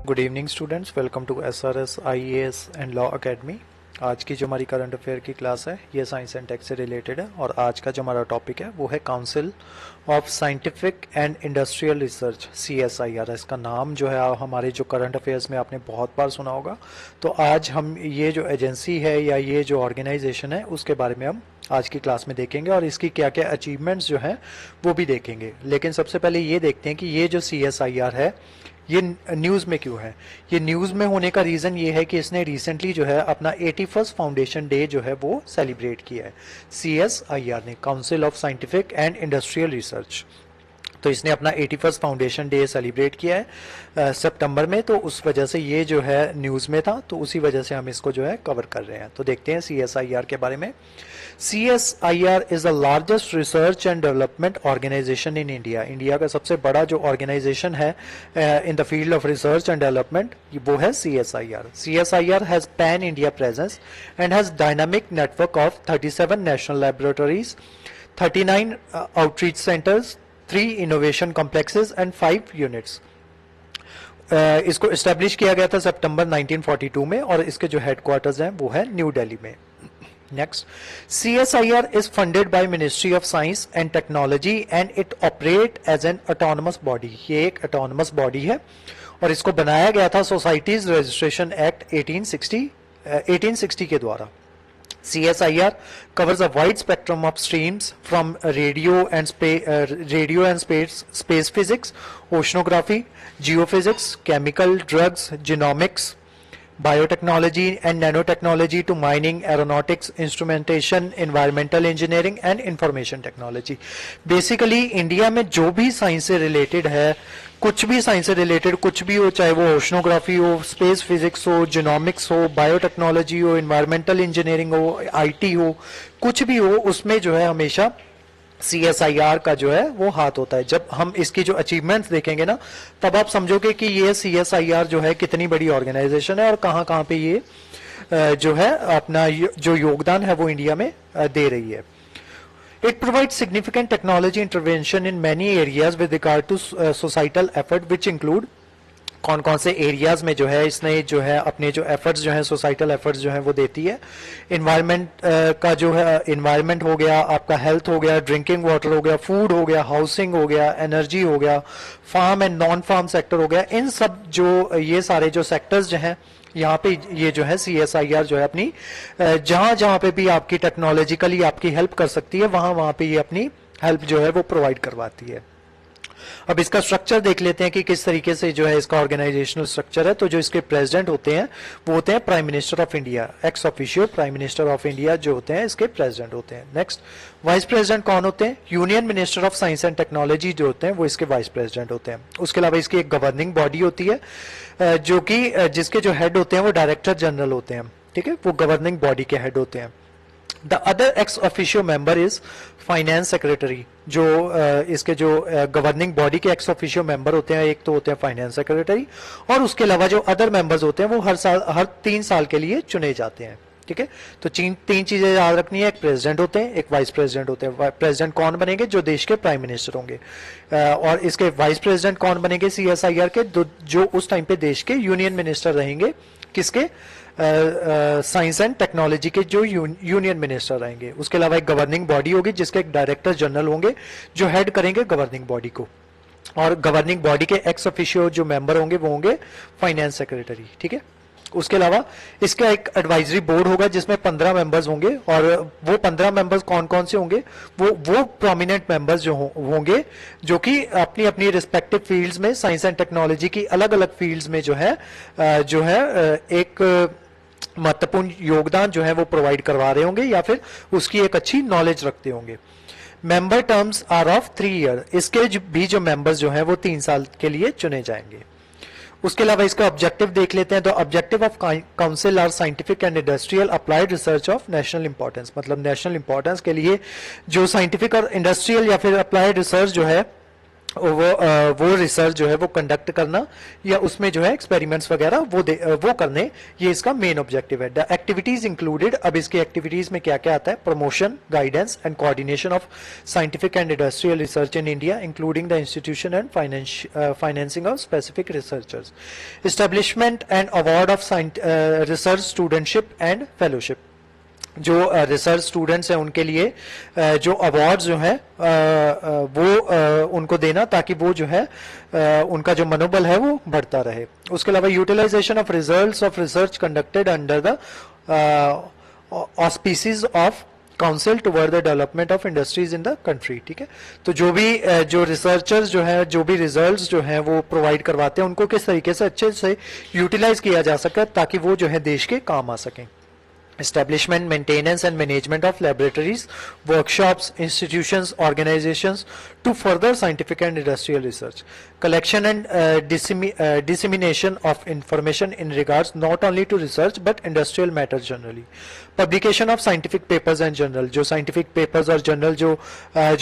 Good evening students, welcome to SRS IAS and law academy. आज की जो हमारी करंट अफेयर की क्लास है ये साइंस एंड टेक से रिलेटेड है और आज का जो हमारा टॉपिक है वो है council of scientific and industrial research CSIR। इसका नाम जो है हमारे जो करंट अफेयर्स में आपने बहुत बार सुना होगा। तो आज हम ये जो एजेंसी है या ये जो ऑर्गेनाइजेशन है उसके बारे में हम आज की क्लास में देखेंगे और इसकी क्या क्या अचीवमेंट्स जो हैं वो भी देखेंगे। लेकिन सबसे पहले ये देखते हैं कि ये जो CSIR है ये न्यूज़ में क्यों है। ये न्यूज़ में होने का रीज़न ये है कि इसने रिसेंटली जो है अपना 81st फाउंडेशन डे जो है वो सेलिब्रेट किया है। CSIR ने, council of scientific and industrial research, तो इसने अपना 81st फाउंडेशन डे सेलिब्रेट किया है सितंबर में। तो उस वजह से ये जो है न्यूज़ में था, तो उसी वजह से हम इसको जो है कवर कर रहे हैं। तो देखते हैं CSIR के बारे में। CSIR is the largest research and development organisation in India. India का सबसे बड़ा जो ऑर्गेनाइजेशन है in the field of research and development वो है CSIR। CSIR has pan India presence and has dynamic network of 37 national laboratories, 39 outreach centres, 3 innovation complexes and 5 units. इसको establish किया गया था सितंबर 1942 में और इसके जो हेडक्वार्टर्स हैं वो है न्यू दिल्ली में। Next, CSIR is funded by Ministry of Science and Technology and it operate as an autonomous body। ये एक autonomous body है और इसको बनाया गया था सोसाइटीज रजिस्ट्रेशन एक्ट 1860 के द्वारा। CSIR covers a wide spectrum of streams from radio and space physics, oceanography, geophysics, chemical, drugs, genomics, biotechnology and nanotechnology to mining, aeronautics, instrumentation, environmental engineering and information technology। Basically India में जो भी science से related है, कुछ भी science से related कुछ भी हो, चाहे वो ओशनोग्राफी हो, स्पेस फिजिक्स हो, जीनोमिक्स हो, बायोटेक्नोलॉजी हो, एनवायरमेंटल इंजीनियरिंग हो, IT हो, कुछ भी हो, उसमें जो है हमेशा CSIR का जो है वो हाथ होता है। जब हम इसकी जो अचीवमेंट्स देखेंगे ना, तब आप समझोगे कि ये CSIR जो है कितनी बड़ी ऑर्गेनाइजेशन है और कहाँ कहाँ पे ये जो है अपना जो योगदान है वो इंडिया में दे रही है। It provides significant technology intervention in many areas with regard to societal effort which include, कौन कौन से एरियाज में जो है इसने जो है अपने जो एफर्ट्स जो है सोसाइटल एफर्ट्स जो है वो देती है। इन्वायरमेंट का जो है इन्वायरमेंट हो गया, आपका हेल्थ हो गया, ड्रिंकिंग वाटर हो गया, फूड हो गया, हाउसिंग हो गया, एनर्जी हो गया, farm and non farm sector हो गया। इन सब जो ये सारे जो सेक्टर्स जो हैं यहाँ पे ये जो है CSIR जो है अपनी जहां जहां पे भी आपकी टेक्नोलॉजिकली आपकी हेल्प कर सकती है वहां वहां पे ये अपनी हेल्प जो है वो प्रोवाइड करवाती है। अब इसका स्ट्रक्चर देख लेते हैं कि किस तरीके से जो है इसका ऑर्गेनाइजेशनल स्ट्रक्चर है। तो जो इसके प्रेसिडेंट होते हैं वो होते हैं prime minister of India, ex officio prime minister of India जो होते हैं इसके प्रेसिडेंट होते हैं। नेक्स्ट, वाइस प्रेसिडेंट कौन होते हैं? Union minister of science and technology जो होते हैं वो इसके वाइस प्रेसिडेंट होते हैं। उसके अलावा इसकी एक गवर्निंग बॉडी होती है जो कि जिसके जो हेड होते हैं वो डायरेक्टर जनरल होते हैं, ठीक है, वो गवर्निंग बॉडी के हेड होते हैं। The other ex officio member is finance secretary. जो इसके जो गवर्निंग बॉडी के एक्स ऑफिशियो मेंबर होते हैं, एक तो होते हैं फाइनेंस सेक्रेटरी और उसके अलावा जो अदर मेंबर्स होते हैं वो हर 3 साल के लिए चुने जाते हैं, ठीक है। तो तीन चीजें याद रखनी है, एक प्रेसिडेंट होते हैं, एक वाइस प्रेसिडेंट होते हैं। प्रेसिडेंट कौन बनेंगे? जो देश के प्राइम मिनिस्टर होंगे। और इसके वाइस प्रेसिडेंट कौन बनेंगे CSIR के? जो उस टाइम पे देश के यूनियन मिनिस्टर रहेंगे। किसके? साइंस एंड टेक्नोलॉजी के जो यूनियन मिनिस्टर रहेंगे। उसके अलावा एक गवर्निंग बॉडी होगी जिसके एक डायरेक्टर जनरल होंगे जो हेड करेंगे गवर्निंग बॉडी को, और गवर्निंग बॉडी के एक्स ऑफिशियो जो मेंबर होंगे वो होंगे फाइनेंस सेक्रेटरी, ठीक है। उसके अलावा इसका एक एडवाइजरी बोर्ड होगा जिसमें 15 मेंबर्स होंगे और वो 15 मेंबर्स कौन कौन से होंगे? वो प्रोमिनेंट मेंबर्स जो होंगे जो कि अपनी अपनी रिस्पेक्टिव फील्ड्स में, साइंस एंड टेक्नोलॉजी की अलग अलग फील्ड्स में जो है एक महत्वपूर्ण योगदान जो है वो प्रोवाइड करवा रहे होंगे या फिर उसकी एक अच्छी नॉलेज रखते होंगे। Member terms are of 3 year. इसके भी जो मेंबर्स जो हैं वो 3 साल के लिए चुने जाएंगे। उसके अलावा इसका ऑब्जेक्टिव देख लेते हैं। तो objective of council are scientific and industrial applied research of national importance. मतलब नेशनल इंपॉर्टेंस के लिए जो साइंटिफिक और इंडस्ट्रियल या फिर अप्लाइड रिसर्च जो है वो रिसर्च जो है वो कंडक्ट करना या उसमें जो है एक्सपेरिमेंट्स वगैरह वो करने, ये इसका मेन ऑब्जेक्टिव है। द एक्टिविटीज इंक्लूडेड, अब इसकी एक्टिविटीज में क्या क्या आता है, promotion, guidance and coordination of scientific and industrial research in India including the institution and financing of specific researchers, establishment and award of research studentship and fellowship, जो research students हैं उनके लिए जो अवार्ड्स जो हैं वो उनको देना, ताकि वो जो है उनका जो मनोबल है वो बढ़ता रहे। उसके अलावा utilization of results of research conducted under the auspices of council toward the development of industries in the country. ठीक है, तो जो भी जो रिसर्चर्स जो है, जो भी रिजल्ट्स जो हैं वो प्रोवाइड करवाते हैं, उनको किस तरीके से अच्छे से यूटिलाइज किया जा सके ताकि वो जो है देश के काम आ सकें। Establishment, maintenance and management of laboratories, workshops, institutions, organizations to further scientific and industrial research. Collection and dissemination of information in regards not only to research but industrial matters generally. Publication of scientific papers and journal. जो scientific papers और journal जो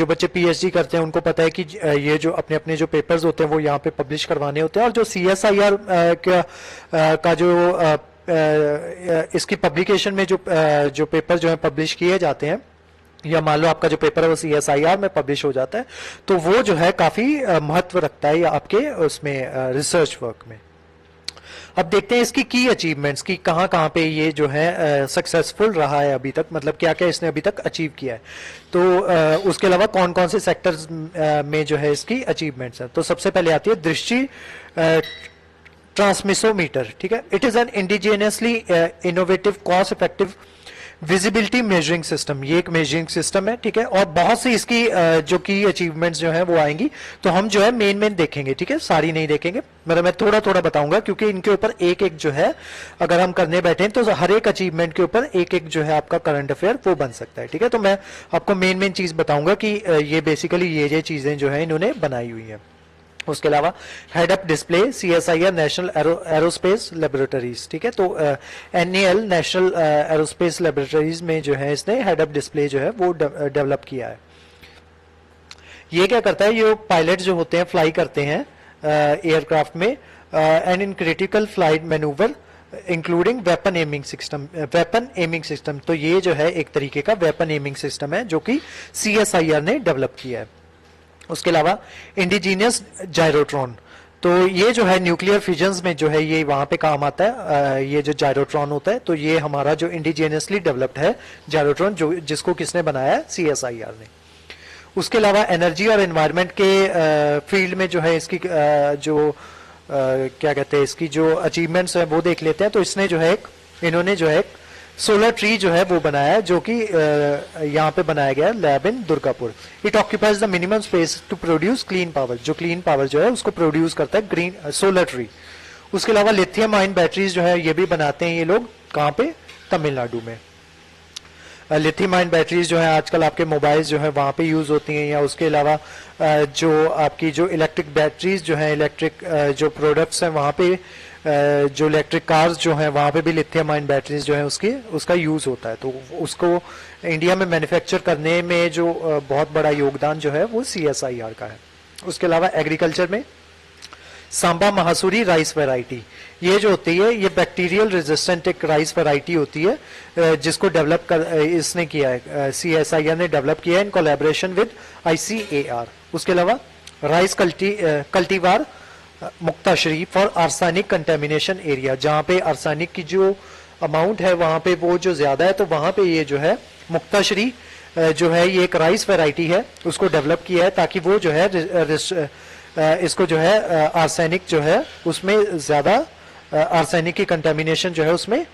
बच्चे PhD करते हैं उनको पता है कि ये जो अपने अपने जो papers होते हैं वो यहाँ पे publish करवाने होते हैं, और जो CSIR का जो इसकी पब्लिकेशन में जो पेपर जो है पब्लिश किए जाते हैं, या मान लो आपका जो पेपर है वो CSIR में पब्लिश हो जाता है, तो वो जो है काफी महत्व रखता है आपके उसमें रिसर्च वर्क में। अब देखते हैं इसकी की अचीवमेंट्स की, कहाँ कहाँ पे ये जो है सक्सेसफुल रहा है अभी तक, मतलब क्या क्या इसने अभी तक अचीव किया है। तो उसके अलावा कौन कौन से सेक्टर्स में जो है इसकी अचीवमेंट्स है। तो सबसे पहले आती है दृष्टि ट्रांसमिसोमीटर। ठीक है, it is an indigenously innovative cost effective visibility measuring system, ये एक मेजरिंग सिस्टम है। ठीक है, और बहुत सी इसकी जो की अचीवमेंट्स जो है वो आएंगी, तो हम जो है मेन देखेंगे। ठीक है, सारी नहीं देखेंगे, मतलब मैं थोड़ा थोड़ा बताऊंगा, क्योंकि इनके ऊपर एक एक जो है अगर हम करने बैठे तो हर एक अचीवमेंट के ऊपर एक एक जो है आपका करंट अफेयर वो बन सकता है। ठीक है, तो मैं आपको मेन चीज बताऊंगा कि ये बेसिकली ये चीजें जो है इन्होंने बनाई हुई है। उसके अलावा head up display CSIR national aerospace laboratories. ठीक है, तो NAL नेशनल एरोस्पेस लेबोरेटरीज में जो है इसने हेड अप डिस्प्ले जो है वो डेवलप किया है। ये क्या करता है, ये पायलट जो होते हैं फ्लाई करते हैं एयरक्राफ्ट में, and in critical flight manoeuvre including weapon aiming system. तो ये जो है एक तरीके का वेपन एमिंग सिस्टम है जो कि CSIR ने डेवलप किया है। उसके अलावा इंडिजीनियस जायरोट्रॉन, तो ये जो है न्यूक्लियर फिजन्स में जो है ये वहां पे काम आता है। ये जो जायरोट्रॉन होता है, तो ये हमारा जो इंडिजीनियसली डेवलप्ड है जायरोट्रॉन, जो जिसको किसने बनाया है, CSIR ने। उसके अलावा एनर्जी और एनवायरनमेंट के फील्ड में जो है इसकी क्या कहते हैं, इसकी जो अचीवमेंट्स है वो देख लेते हैं। तो इसने जो है इन्होंने जो है सोलर ट्री जो है वो बनाया है, जो कि यहाँ पे बनाया गया है lab in Durgapur. It occupies the minimum space to produce clean power, जो क्लीन पावर जो है उसको प्रोड्यूस करता है ग्रीन सोलर ट्री। उसके अलावा लिथियम आयन बैटरीज जो है ये भी बनाते हैं ये लोग, कहाँ पे, तमिलनाडु में। लिथियम आयन बैटरीज जो है आजकल आपके मोबाइल्स जो है वहां पे यूज होती हैं, या उसके अलावा जो आपकी जो इलेक्ट्रिक बैटरीज जो है, इलेक्ट्रिक जो प्रोडक्ट्स हैं वहां पे, जो इलेक्ट्रिक कार्स जो हैं वहां पे भी लिथियम आयन बैटरीज जो है उसका यूज होता है। तो उसको इंडिया में मैन्युफैक्चर करने में जो बहुत बड़ा योगदान जो है वो CSIR का है। उसके अलावा एग्रीकल्चर में सांबा महासूरी राइस वैरायटी, ये जो होती है ये बैक्टीरियल रेजिस्टेंट एक राइस वैरायटी होती है, जिसको डेवलप इसने किया है, CSIR ने डेवलप किया है इन कोलैबोरेशन विद ICAR। उसके अलावा rice cultivar Muktashree for arsenic contamination area, जहाँ पे आर्सेनिक की जो अमाउंट है वहां पे वो जो ज्यादा है, तो वहां पे ये जो है मुक्ताश्री जो है ये एक राइस वैरायटी है, उसको डेवलप किया है ताकि वो जो है इसको जो है आर्सेनिक जो है उसमें ज्यादा आर्सेनिक की कंटेमिनेशन जो है उसमें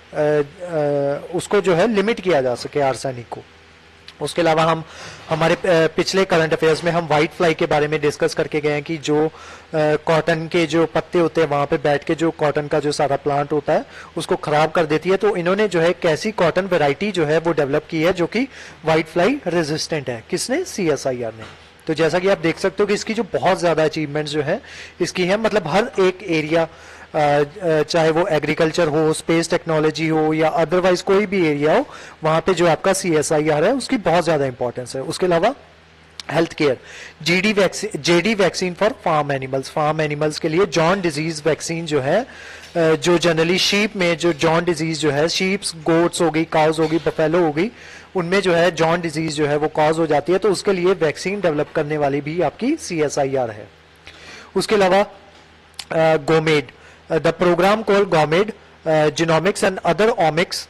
उसको जो है लिमिट किया जा सके आर्सेनिक को। उसके अलावा हम हमारे पिछले करंट अफेयर्स में हम व्हाइट फ्लाई के बारे में डिस्कस करके गए हैं कि जो कॉटन के जो पत्ते होते हैं वहां पे बैठ के जो कॉटन का जो सारा प्लांट होता है उसको खराब कर देती है। तो इन्होंने जो है एक ऐसी कॉटन वैरायटी जो है वो डेवलप की है जो कि व्हाइट फ्लाई रेजिस्टेंट है। किसने? CSIR ने। तो जैसा कि आप देख सकते हो कि इसकी जो बहुत ज्यादा अचीवमेंट्स जो है इसकी है, मतलब हर एक एरिया चाहे वो एग्रीकल्चर हो, स्पेस टेक्नोलॉजी हो या अदरवाइज कोई भी एरिया हो, वहां पे जो आपका CSIR है उसकी बहुत ज्यादा इंपॉर्टेंस है। उसके अलावा health care, JD vaccine for farm animals के लिए जॉन डिजीज वैक्सीन जो है, जो जनरली शीप में जो जॉन डिजीज जो है, शीप्स, गोट्स हो गई, काउज हो गई, बफेलो हो गई, उनमें जो है जॉन डिजीज जो है वो कॉज हो जाती है, तो उसके लिए वैक्सीन डेवलप करने वाली भी आपकी CSIR है। उसके अलावा GOMED, the program called GOMED genomics and other omics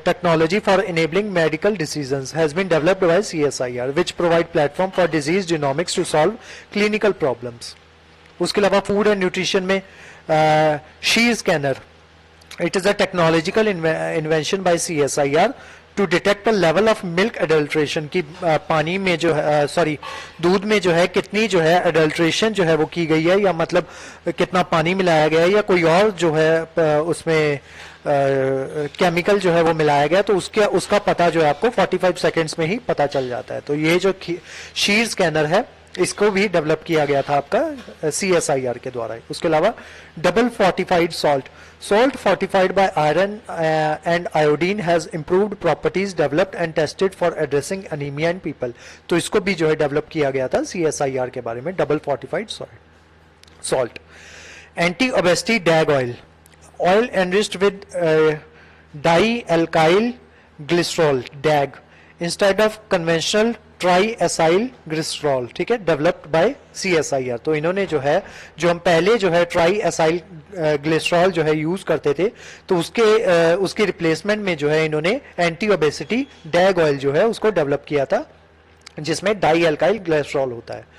technology for enabling medical decisions has been developed by CSIR, which provide platform for disease genomics to solve clinical problems. उसके अलावा food and nutrition में शी scanner, it is a technological invention by CSIR to detect the level of milk adulteration की पानी में जो है दूध में जो है कितनी जो है एडल्ट्रेशन जो है वो की गई है, या मतलब कितना पानी मिलाया गया है या कोई और जो है उसमें केमिकल जो है वो मिलाया गया, तो उसका पता जो है आपको 45 सेकेंड्स में ही पता चल जाता है। तो ये जो शीर स्कैनर है इसको भी डेवलप किया गया था आपका CSIR के द्वारा। उसके अलावा double fortified salt fortified by iron and iodine has improved properties developed and tested for addressing anemia in people, तो इसको भी जो है डेवलप किया गया था CSIR के बारे में, double fortified salt। Anti obesity डैग oil enriched with dialkyl glycerol DAG instead of conventional try acyl glycerol, ठीक है, डेवलप्ड बाय CSIR। तो इन्होंने जो है, जो हम पहले जो है ट्राई एसाइल ग्लिसरॉल जो है यूज करते थे, तो उसके रिप्लेसमेंट में जो है इन्होंने एंटी ओबेसिटी डैग ऑयल जो है उसको डेवलप किया था, जिसमें डाई एल्काइल ग्लिसरॉल होता है।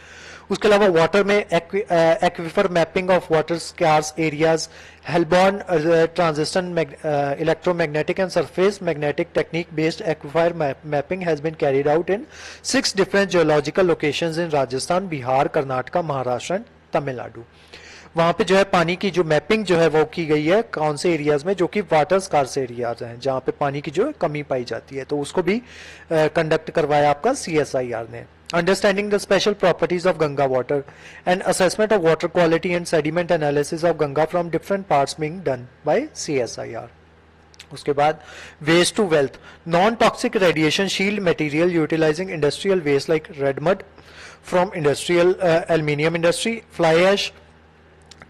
उसके अलावा वाटर में aquifer mapping of water scarce areas, heliborne transition electromagnetic and surface magnetic technique based aquifer mapping has been carried out in 6 different geological locations in Rajasthan, Bihar, Karnataka, Maharashtra and Tamil Nadu. वहां पे जो है पानी की जो मैपिंग जो है वो की गई है कौन से एरियाज में, जो कि वाटर स्कार्स एरियाज हैं, जहां पे पानी की जो है कमी पाई जाती है, तो उसको भी कंडक्ट करवाया आपका CSIR ने। Understanding the special properties of Ganga water and assessment of water quality and sediment analysis of Ganga from different parts being done by CSIR. उसके बाद waste to wealth, non-toxic radiation shield material utilizing industrial waste like red mud from industrial aluminium industry, fly ash,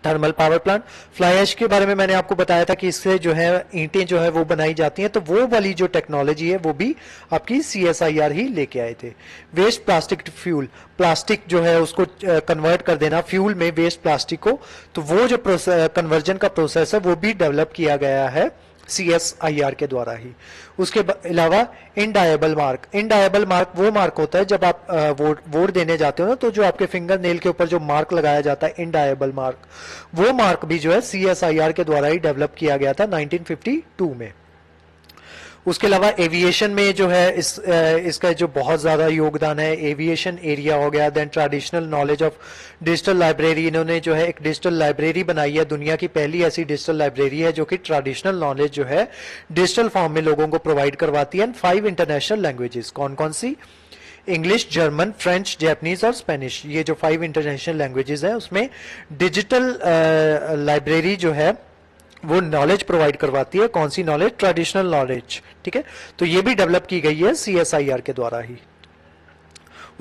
thermal power plant. Fly ash के बारे में मैंने आपको बताया था कि इससे जो है ईंटें जो है वो बनाई जाती हैं, तो वो वाली जो टेक्नोलॉजी है वो भी आपकी CSIR ही लेके आए थे। Waste plastic to fuel, plastic जो है उसको कन्वर्ट कर देना फ्यूल में, वेस्ट प्लास्टिक को, तो वो जो कन्वर्जन का प्रोसेस है वो भी डेवलप किया गया है CSIR के द्वारा ही। उसके अलावा इनडायबल मार्क वो मार्क होता है जब आप वोट देने जाते हो ना, तो जो आपके फिंगर नेल के ऊपर जो मार्क लगाया जाता है इनडायबल मार्क, वो मार्क भी जो है CSIR के द्वारा ही डेवलप किया गया था 1952 में। उसके अलावा एविएशन में जो है इसका जो बहुत ज़्यादा योगदान है, एविएशन एरिया हो गया, then traditional knowledge of digital library, इन्होंने जो है एक डिजिटल लाइब्रेरी बनाई है, दुनिया की पहली ऐसी डिजिटल लाइब्रेरी है जो कि ट्रेडिशनल नॉलेज जो है डिजिटल फॉर्म में लोगों को प्रोवाइड करवाती है। 5 इंटरनेशनल लैंग्वेजेस, कौन कौन सी? इंग्लिश, जर्मन, फ्रेंच, जैपनीज और स्पेनिश, ये जो 5 इंटरनेशनल लैंग्वेजेस हैं उसमें डिजिटल लाइब्रेरी जो है वो नॉलेज प्रोवाइड करवाती है। कौन सी नॉलेज? ट्रेडिशनल नॉलेज, ठीक है, तो ये भी डेवलप की गई है CSIR के द्वारा ही।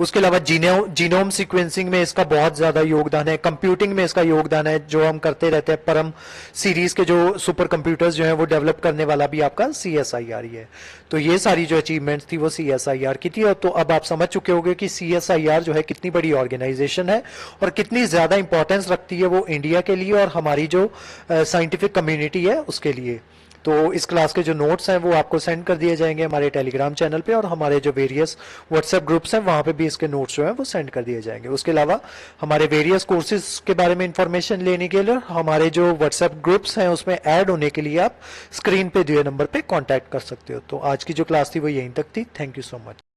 उसके अलावा जीनोम सीक्वेंसिंग में इसका बहुत ज्यादा योगदान है, कंप्यूटिंग में इसका योगदान है, जो हम करते रहते हैं, परम सीरीज के जो सुपर कंप्यूटर्स जो हैं वो डेवलप करने वाला भी आपका CSIR ही है। तो ये सारी जो अचीवमेंट्स थी वो CSIR की थी। और तो अब आप समझ चुके होंगे कि CSIR जो है कितनी बड़ी ऑर्गेनाइजेशन है और कितनी ज्यादा इंपॉर्टेंस रखती है वो इंडिया के लिए और हमारी जो साइंटिफिक कम्युनिटी है उसके लिए। तो इस क्लास के जो नोट्स हैं वो आपको सेंड कर दिए जाएंगे हमारे टेलीग्राम चैनल पे, और हमारे जो वेरियस व्हाट्सएप ग्रुप्स हैं वहाँ पे भी इसके नोट्स जो हैं वो सेंड कर दिए जाएंगे। उसके अलावा हमारे वेरियस कोर्सेज के बारे में इंफॉर्मेशन लेने के लिए हमारे जो व्हाट्सएप ग्रुप्स हैं उसमें ऐड होने के लिए आप स्क्रीन पे दिए नंबर पे कॉन्टैक्ट कर सकते हो। तो आज की जो क्लास थी वो यहीं तक थी। Thank you so much.